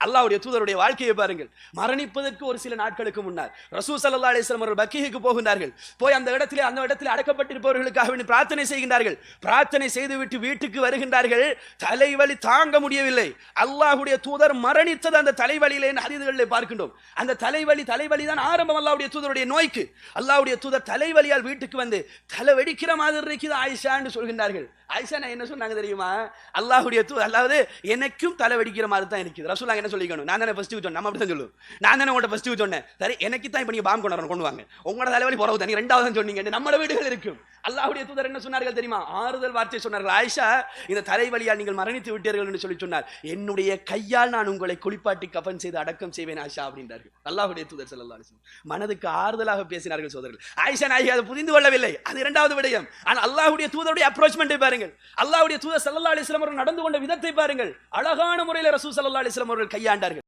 அல்லாஹ்வுடைய தூதருடைய வாழ்க்கையை பாருங்கள். மரணிப்பதற்கு ஒரு சில நாட்களுக்கு முன்னால் ரசூல் ஸல்லல்லாஹு அலைஹி வஸல்லம் அவர்கள் பக்கீஹுக்கு போகின்றார்கள். போய் அந்த இடத்தில் அடக்கப்பட்டிருப்பவர்களுக்காக வேண்டி பிரார்த்தனை செய்கின்றார்கள். பிரார்த்தனை செய்துவிட்டு வீட்டுக்கு வருகின்றார்கள். தலைவலி தாங்க முடியவில்லை. அல்லாஹ்வுடைய தூதர் மரணித்தது அந்த தலைவலியிலே ஹதீஸ்களிலே பார்க்கின்றோம். அந்த தலைவலி தான் ஆரம்பம் அல்லாஹ்வுடைய தூதருடைய நோய்க்கு. அல்லாஹ்வுடைய தூதர் தலைவலியால் வீட்டுக்கு வந்து தலை வெடிக்கிற மாதிரி இருக்குது ஆயிஷா என்று சொல்கின்றார்கள். ஆயிஷா நான் என்ன சொன்னாங்க தெரியுமா? அல்லாஹ்வுடைய தூதர், அதாவது எனக்கும் தலை வெடிக்கிற மாதிரி தான் இருக்குது. ரசூலுல்லாஹ் என்ன சொல்லிக்கணும்? நான் தானே ஃபர்ஸ்ட் சொன்னேன், நம்ம அப்படி தான் சொல்லுவோம். நான் தானே உங்கள்கிட்ட ஃபர்ஸ்ட் சொன்னேன், சரி எனக்கு தான் இப்போ நீங்கள் பாம்பு கொண்டு வாங்க, உங்களோட தலைவலி போறவு தான், ரெண்டாவது தான் சொன்னீங்க. நம்ம வீடுகள் இருக்கும். அல்லாஹ்வுடைய தூதர் என்ன சொன்னார்கள் தெரியுமா? ஆறுதல் வார்த்தை சொன்னார்கள். ஆயிஷா, இந்த தலைவலியால் நீங்கள் மரணித்து விட்டீர்கள் என்று சொல்லி சொன்னார். என்னுடைய கையால் நான் உங்களை குளிப்பாட்டி கஃன் செய்து அடக்கம் செய்வேன் ஆயிஷா அப்படின்றார்கள் அல்லாஹ்வுடைய தூதர் ஸல்லல்லாஹு அலைஹி வஸல்லம். மனதுக்கு ஆறுதலாக பேசினார்கள் சோதரர்கள். ஆயிஷா நாயகி அதை புரிந்து கொள்ளவில்லை, அது இரண்டாவது விடயம். ஆனால் அல்லாஹ்வுடைய தூதருடைய அப்ரோச்மென்ட்டை பாருங்கள். அல்லாஹ்வுடைய தூதர் ஸல்லல்லாஹு அலைஹி வஸல்லம் அவர்கள் நடந்து கொண்ட விதத்தை பாருங்கள். அழகான முறையில் ரசூல் ஸல்லல்லாஹு அலைஹி வஸல்லம் அவர்கள் கையாண்டார்கள்.